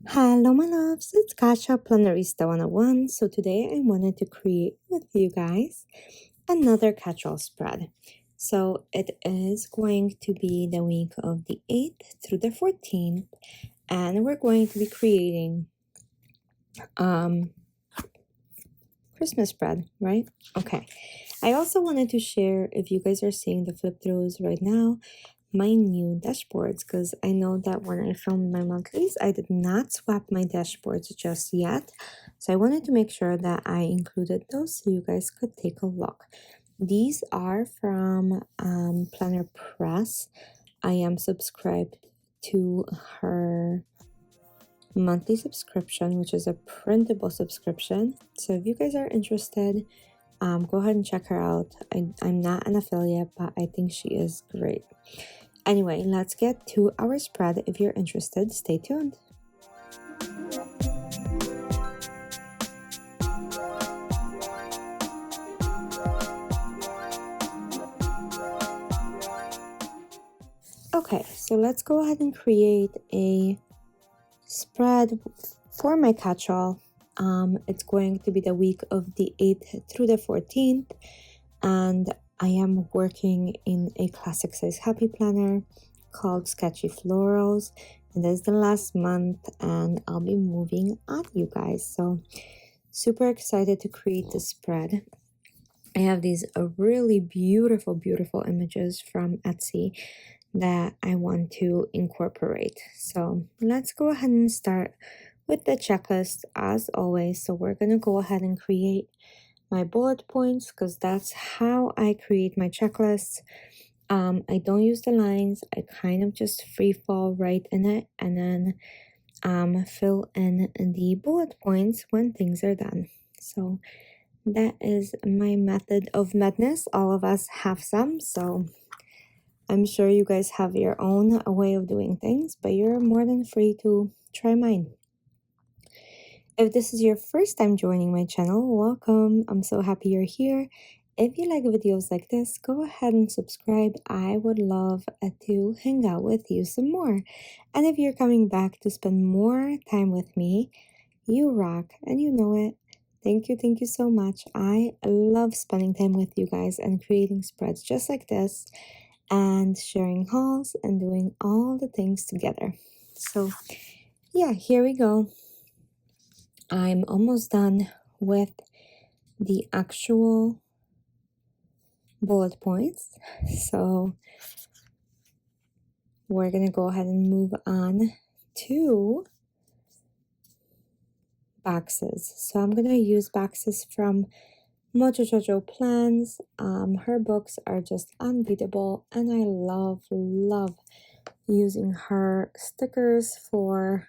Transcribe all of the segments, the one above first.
Hello, my loves. It's Kasha Planarista 101. So today I wanted to create with you guys another catch-all spread. So it is going to be the week of the 8th through the 14th, and we're going to be creating Christmas spread, right? Okay. I also wanted to share, if you guys are seeing the flip throughs right now, my new dashboards, because I know that when I filmed my monthlies, I did not swap my dashboards just yet. So I wanted to make sure that I included those so you guys could take a look. These are from Planner Press. I am subscribed to her monthly subscription, which is a printable subscription. So if you guys are interested, go ahead and check her out. I'm not an affiliate, but I think she is great. Anyway, let's get to our spread. If you're interested, stay tuned. Okay, so let's go ahead and create a spread for my catch-all. It's going to be the week of the 8th through the 14th, and I am working in a classic size happy planner called Sketchy Florals, and this is the last month, and I'll be moving on, you guys. So super excited to create this spread. I have these really beautiful images from Etsy that I want to incorporate. So let's go ahead and start with the checklist as always. So we're gonna go ahead and create my bullet points because that's how I create my checklists. I don't use the lines. I kind of just free fall right in it and then fill in the bullet points when things are done. So that is my method of madness. All of us have some, so I'm sure you guys have your own way of doing things, but you're more than free to try mine. If this is your first time joining my channel, welcome. I'm so happy you're here. If you like videos like this, go ahead and subscribe. I would love to hang out with you some more. And if you're coming back to spend more time with me, you rock and you know it. Thank you so much. I love spending time with you guys and creating spreads just like this and sharing hauls and doing all the things together. So yeah, here we go. I'm almost done with the actual bullet points. So we're gonna go ahead and move on to boxes. So I'm gonna use boxes from Mojo Jojo Plans. Her books are just unbeatable, and I love using her stickers for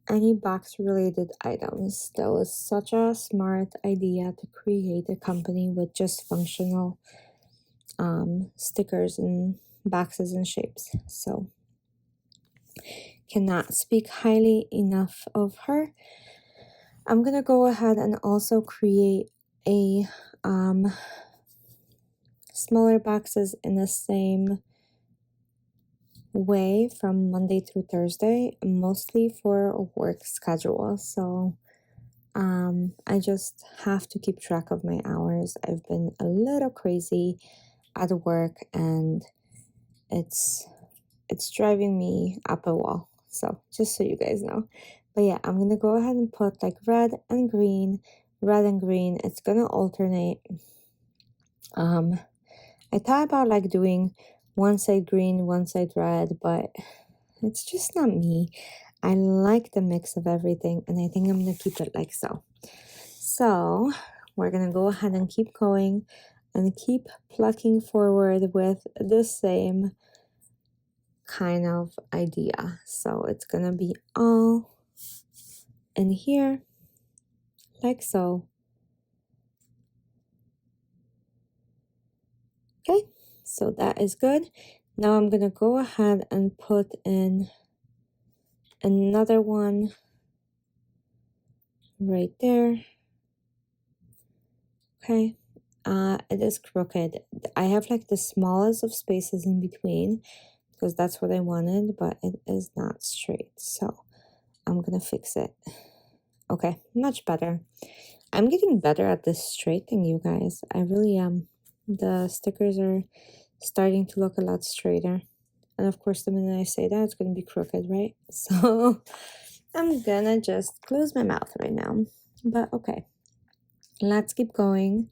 any box related items. That was such a smart idea to create a company with just functional stickers and boxes and shapes. So cannot speak highly enough of her. I'm gonna go ahead and also create a smaller boxes in the same way from Monday through Thursday, mostly for work schedule. So I just have to keep track of my hours. I've been a little crazy at work and it's driving me up a wall. So just so you guys know. But yeah, I'm gonna go ahead and put like red and green. It's gonna alternate. I thought about like doing one side green, one side red, but it's just not me. I like the mix of everything, and I think I'm gonna keep it like so. So we're gonna go ahead and keep going and keep plucking forward with the same kind of idea. So it's gonna be all in here like so. Okay, so that is good. Now I'm gonna go ahead and put in another one right there. Okay, it is crooked. I have like the smallest of spaces in between because that's what I wanted, but it is not straight. So I'm gonna fix it. Okay, much better. I'm getting better at this straightening, you guys. I really am. The stickers are starting to look a lot straighter. And of course, the minute I say that, it's gonna be crooked, right? So I'm gonna just close my mouth right now. But okay, let's keep going.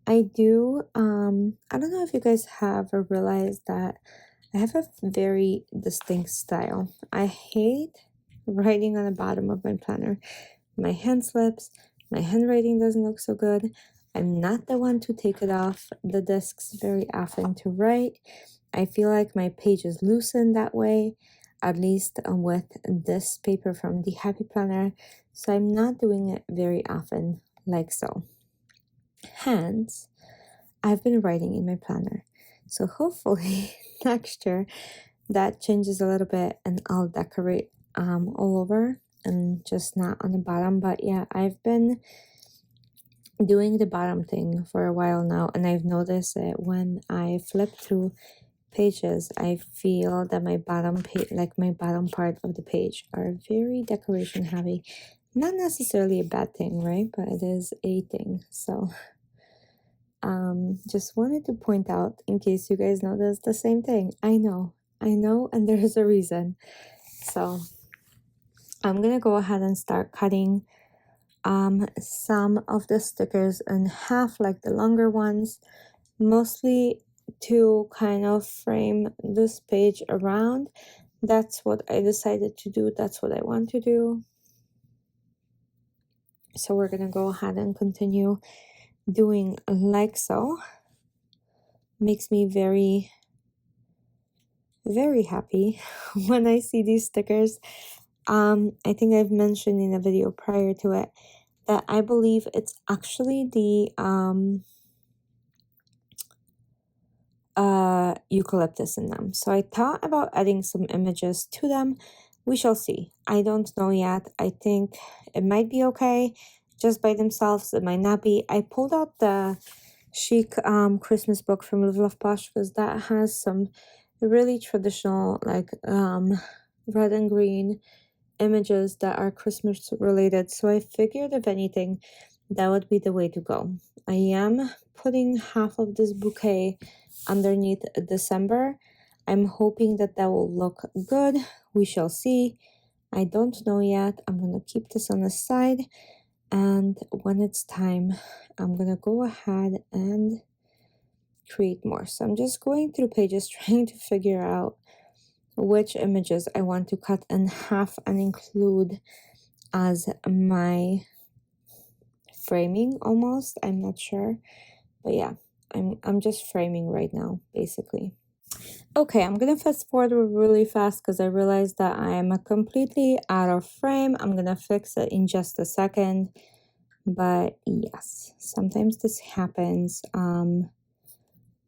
I don't know if you guys have realized that I have a very distinct style. I hate writing on the bottom of my planner. My hand slips, my handwriting doesn't look so good. I'm not the one to take it off the discs very often to write. I feel like my pages loosen that way, at least with this paper from the Happy Planner. So I'm not doing it very often like so. Hence, I've been writing in my planner. So hopefully next year that changes a little bit and I'll decorate all over and just not on the bottom. But yeah, I've been doing the bottom thing for a while now, and I've noticed that when I flip through pages, I feel that my bottom page, like my bottom part of the page, are very decoration heavy. Not necessarily a bad thing, right? But it is a thing. So just wanted to point out in case you guys notice the same thing. I know, and there's a reason. So I'm gonna go ahead and start cutting some of the stickers in half, like the longer ones, mostly to kind of frame this page around. That's what I decided to do. That's what I want to do. So we're gonna go ahead and continue doing like so. Makes me very, very happy when I see these stickers. I think I've mentioned in a video prior to it that I believe it's actually the eucalyptus in them. So I thought about adding some images to them. We shall see. I don't know yet. I think it might be okay just by themselves. It might not be. I pulled out the chic Christmas book from Live Love Posh because that has some really traditional like red and green images that are Christmas related. So I figured if anything, that would be the way to go. I am putting half of this bouquet underneath December. I'm hoping that that will look good. We shall see. I don't know yet. I'm going to keep this on the side. And when it's time, I'm going to go ahead and create more. So I'm just going through pages trying to figure out which images I want to cut in half and include as my framing almost. I'm not sure. But yeah, I'm just framing right now, basically. Okay, I'm gonna fast forward really fast because I realized that I am completely out of frame. I'm gonna fix it in just a second. But yes, sometimes this happens.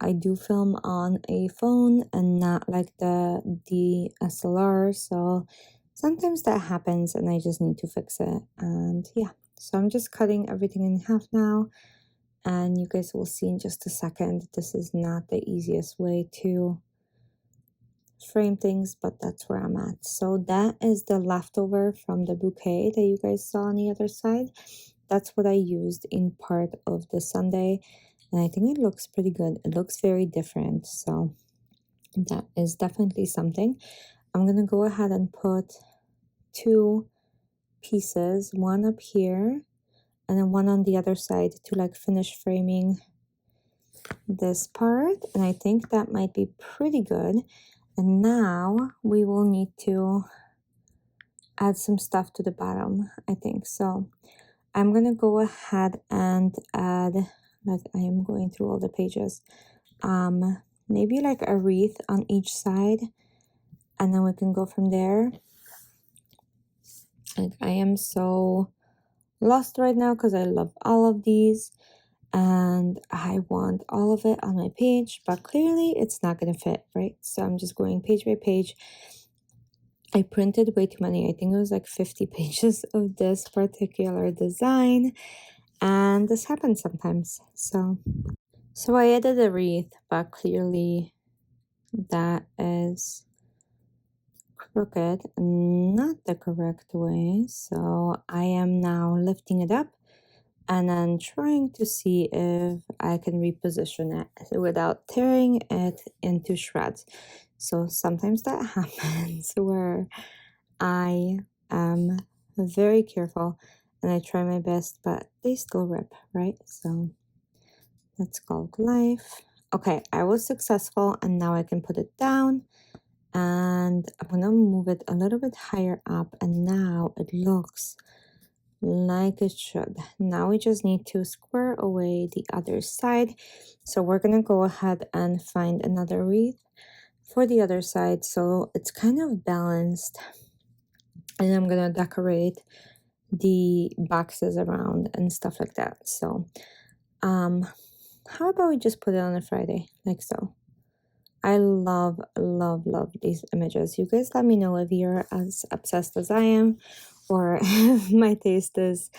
I do film on a phone and not like the DSLR, so sometimes that happens and I just need to fix it. And yeah, so I'm just cutting everything in half now, and you guys will see in just a second. This is not the easiest way to frame things, but that's where I'm at. So that is the leftover from the bouquet that you guys saw on the other side. That's what I used in part of the sundae, and I think it looks pretty good. It looks very different, so that is definitely something. I'm gonna go ahead and put two pieces, one up here and then one on the other side to like finish framing this part, and I think that might be pretty good. And now we will need to add some stuff to the bottom, I think. So I'm gonna go ahead and add, like I am going through all the pages, maybe like a wreath on each side, and then we can go from there. Like I am so lost right now because I love all of these and I want all of it on my page, but clearly it's not gonna fit, right? So I'm just going page by page. I printed way too many. I think it was like 50 pages of this particular design, and this happens sometimes. So I added a wreath, but clearly that is crooked, not the correct way. So I am now lifting it up and then trying to see if I can reposition it without tearing it into shreds. So sometimes that happens where I am very careful and I try my best, but they still rip, right? So that's called life. Okay, I was successful and now I can put it down and I'm gonna move it a little bit higher up and now it looks like it should. Now we just need to square away the other side. So we're gonna go ahead and find another wreath for the other side so it's kind of balanced. And I'm gonna decorate the boxes around and stuff like that. So how about we just put it on a Friday like so. I love these images. You guys let me know if you're as obsessed as I am or if my taste is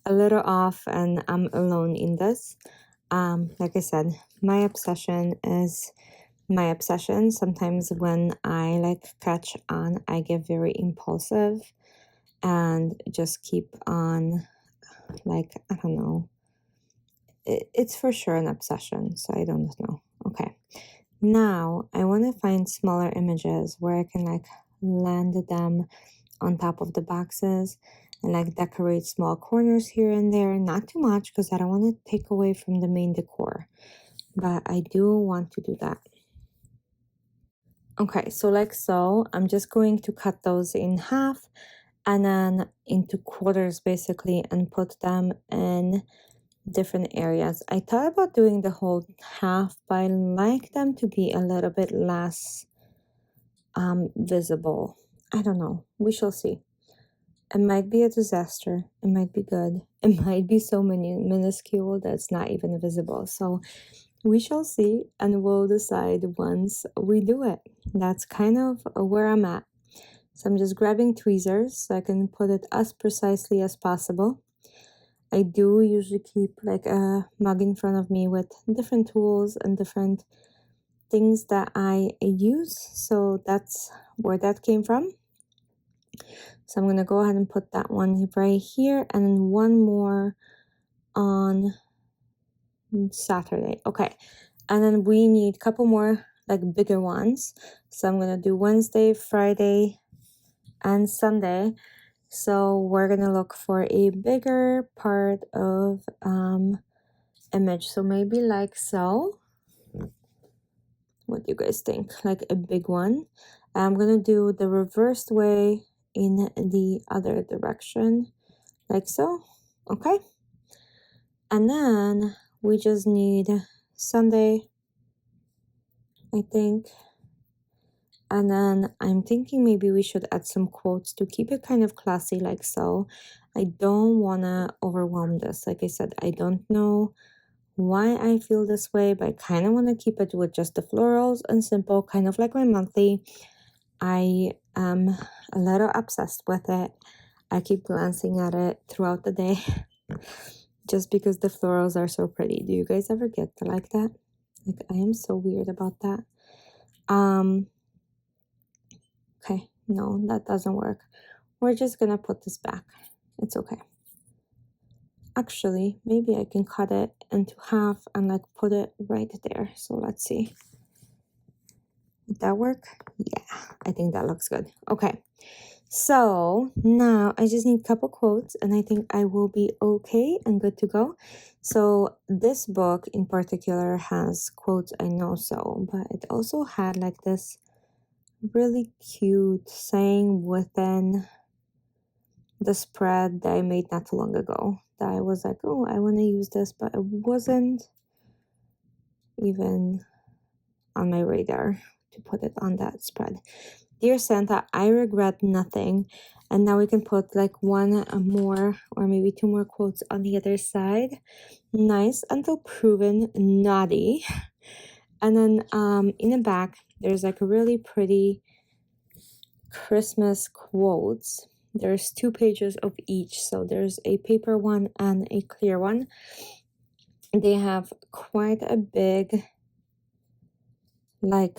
a little off and I'm alone in this. Like I said, my obsession is my obsession. Sometimes when I like catch on, I get very impulsive and just keep on like, I don't know. It's for sure an obsession, so I don't know. Okay. Now I want to find smaller images where I can like land them on top of the boxes and like decorate small corners here and there. Not too much because I don't want to take away from the main decor, but I do want to do that. Okay, so like so, I'm just going to cut those in half and then into quarters basically and put them in different areas. I thought about doing the whole half, but I like them to be a little bit less visible. I don't know. We shall see. It might be a disaster. It might be good. It might be so minuscule that it's not even visible. So we shall see and we'll decide once we do it. That's kind of where I'm at. So I'm just grabbing tweezers so I can put it as precisely as possible. I do usually keep like a mug in front of me with different tools and different things that I use. So that's where that came from. So I'm going to go ahead and put that one right here and then one more on Saturday. Okay. And then we need a couple more like bigger ones. So I'm going to do Wednesday, Friday, and Sunday. So we're going to look for a bigger part of image. So maybe like so. What do you guys think? Like a big one. I'm going to do the reversed way in the other direction. Like so. Okay. And then we just need Sunday, I think. And then I'm thinking maybe we should add some quotes to keep it kind of classy like so. I don't want to overwhelm this. Like I said, I don't know why I feel this way, but I kind of want to keep it with just the florals and simple, kind of like my monthly. I am a little obsessed with it. I keep glancing at it throughout the day just because the florals are so pretty. Do you guys ever get like that? Like I am so weird about that. Okay, no, that doesn't work. We're just gonna put this back. It's okay. Actually, maybe I can cut it into half and like put it right there. So let's see. Did that work? Yeah, I think that looks good. Okay, so now I just need a couple quotes and I think I will be okay and good to go. So this book in particular has quotes, I know so, but it also had like this really cute saying within the spread that I made not too long ago that I was like, oh, I want to use this, but it wasn't even on my radar to put it on that spread. Dear Santa, I regret nothing. And now we can put like one more or maybe two more quotes on the other side. Nice until proven naughty. And then in the back, there's like a really pretty Christmas quotes. There's 2 pages of each, so there's a paper one and a clear one. They have quite a big like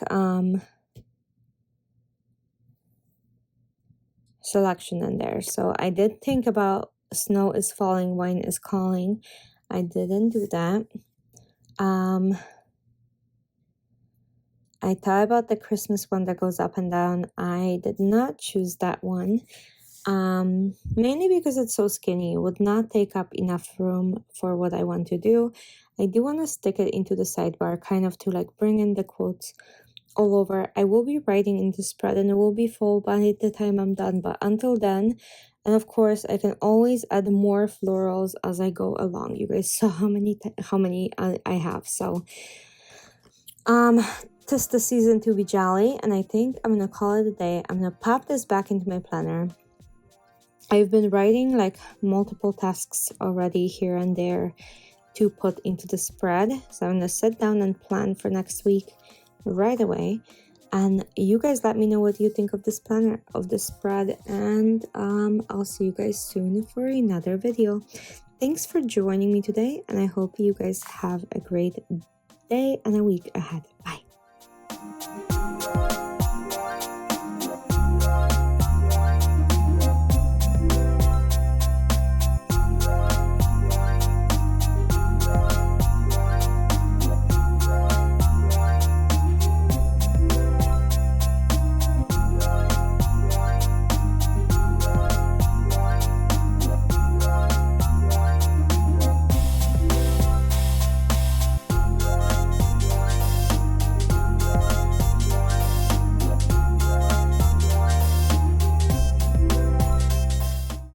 selection in there. So I did think about snow is falling, wine is calling. I didn't do that. I thought about the Christmas one that goes up and down. I did not choose that one. Mainly because it's so skinny. It would not take up enough room for what I want to do. I do want to stick it into the sidebar, kind of to like bring in the quotes all over. I will be writing in the spread and it will be full by the time I'm done, but until then, and of course I can always add more florals as I go along. You guys saw how many I have. So tis the season to be jolly, and I think I'm gonna call it a day. I'm gonna pop this back into my planner. I've been writing like multiple tasks already here and there to put into the spread, so I'm gonna sit down and plan for next week right away. And you guys let me know what you think of this planner, of the spread, and I'll see you guys soon for another video. Thanks for joining me today, and I hope you guys have a great day and a week ahead. Bye.